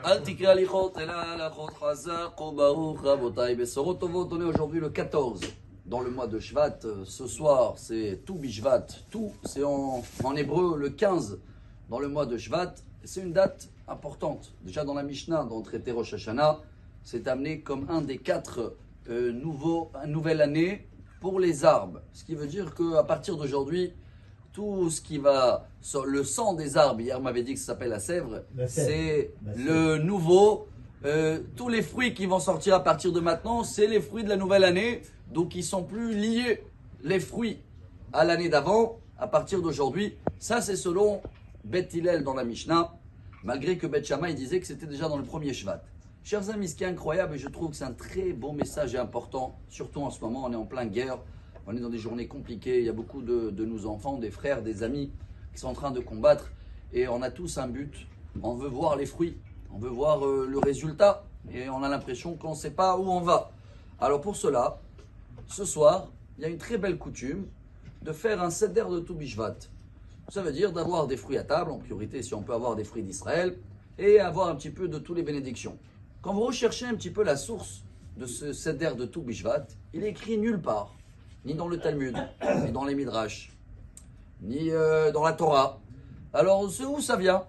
Al tikra lichot ela lachot chazak baruch rabotai besorot tovot. On est aujourd'hui le 14 dans le mois de Shvat. Ce soir c'est tout Bishvat. Tout c'est en hébreu le 15 dans le mois de Shvat. C'est une date importante. Déjà dans la Mishnah, dans le traité Rosh Hashanah, c'est amené comme un des 4 nouvelle année pour les arbres. Ce qui veut dire qu'à partir d'aujourd'hui, tout ce qui va, le sang des arbres, hier on m'avait dit que ça s'appelle la sèvre, c'est le nouveau, tous les fruits qui vont sortir à partir de maintenant, c'est les fruits de la nouvelle année, donc ils sont plus liés, les fruits, à l'année d'avant, à partir d'aujourd'hui. Ça c'est selon Beth Hillel dans la Mishnah, malgré que Beth Shammai disait que c'était déjà dans le premier Shvat. Chers amis, ce qui est incroyable, et je trouve que c'est un très bon message et important, surtout en ce moment, on est en pleine guerre, on est dans des journées compliquées, il y a beaucoup de nos enfants, des frères, des amis qui sont en train de combattre, et on a tous un but, on veut voir les fruits, on veut voir le résultat, et on a l'impression qu'on ne sait pas où on va. Alors pour cela, ce soir, il y a une très belle coutume de faire un seder de tout Bishvat. Ça veut dire d'avoir des fruits à table, en priorité si on peut avoir des fruits d'Israël, et avoir un petit peu de toutes les bénédictions. Quand vous recherchez un petit peu la source de ce seder de tout Bishvat, il est écrit nulle part, ni dans le Talmud, ni dans les Midrash, ni dans la Torah. Alors, c'est où ça vient?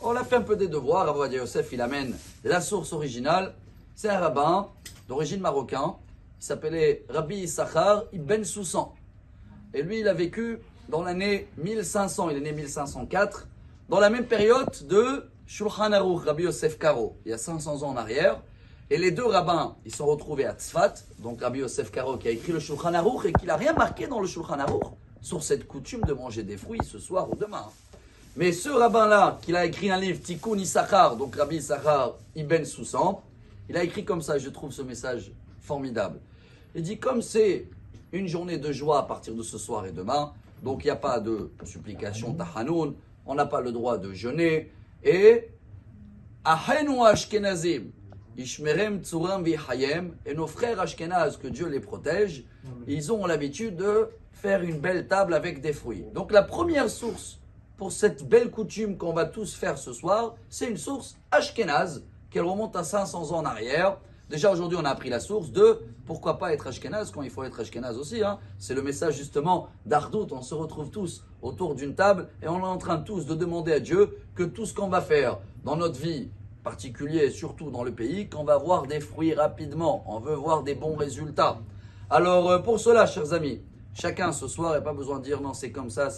On a fait un peu des devoirs. Rav Ovadia Yosef, il amène la source originale. C'est un rabbin d'origine marocain. Il s'appelait Rabbi Issachar Ibn Soussan. Et lui, il a vécu dans l'année 1500. Il est né 1504. Dans la même période de Shulchan Aruch, Rabbi Yosef Karo. Il y a 500 ans en arrière. Et les deux rabbins, ils sont retrouvés à Tzfat, donc Rabbi Yosef Karo qui a écrit le Shulchan Aruch et qui n'a rien marqué dans le Shulchan Aruch sur cette coutume de manger des fruits ce soir ou demain. Mais ce rabbin-là, qui a écrit un livre, Tikkun Issachar, donc Rabbi Issachar Ibn Soussan, il a écrit comme ça, je trouve ce message formidable. Il dit, comme c'est une journée de joie à partir de ce soir et demain, donc il n'y a pas de supplication Tahanoun, on n'a pas le droit de jeûner, et Ahenu Ashkenazim, Ishmerem Tzuram Vihayem, et nos frères Ashkenaz, que Dieu les protège, ils ont l'habitude de faire une belle table avec des fruits. Donc la première source pour cette belle coutume qu'on va tous faire ce soir, c'est une source Ashkenaz, qui remonte à 500 ans en arrière. Déjà aujourd'hui on a appris la source de pourquoi pas être Ashkenaz quand il faut être Ashkenaz aussi. C'est le message justement d'Ardout, on se retrouve tous autour d'une table et on est en train tous de demander à Dieu que tout ce qu'on va faire dans notre vie, particulier et surtout dans le pays, qu'on va voir des fruits rapidement. On veut voir des bons résultats. Alors pour cela, chers amis, chacun ce soir n'a pas besoin de dire non c'est comme ça,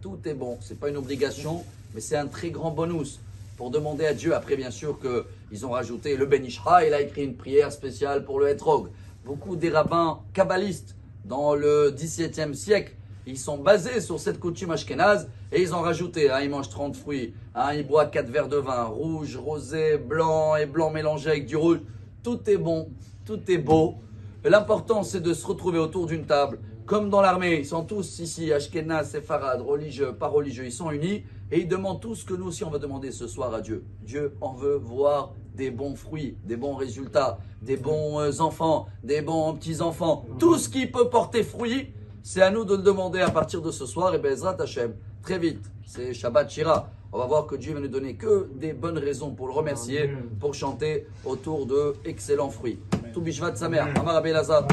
tout est bon. C'est pas une obligation, mais c'est un très grand bonus pour demander à Dieu. Après bien sûr qu'ils ont rajouté le Ben Ishra, il a écrit une prière spéciale pour le Etrog. Beaucoup des rabbins kabbalistes dans le XVIIe siècle, ils sont basés sur cette coutume ashkénaze et ils ont rajouté, ils mangent 30 fruits, ils boivent 4 verres de vin, rouge, rosé, blanc et blanc mélangé avec du rouge. Tout est bon, tout est beau. L'important c'est de se retrouver autour d'une table. Comme dans l'armée, ils sont tous ici, ashkénazes, séfarades, religieux, pas religieux, ils sont unis et ils demandent tout ce que nous aussi on va demander ce soir à Dieu. Dieu, on veut voir des bons fruits, des bons résultats, des bons enfants, des bons petits-enfants. Tout ce qui peut porter fruit, c'est à nous de le demander à partir de ce soir. Et Bezrat Hashem, très vite, c'est Shabbat Shira. On va voir que Dieu va nous donner que des bonnes raisons pour le remercier, pour chanter autour de excellents fruits. Tout Bishvat Samer, Amar Rabbi Elazar.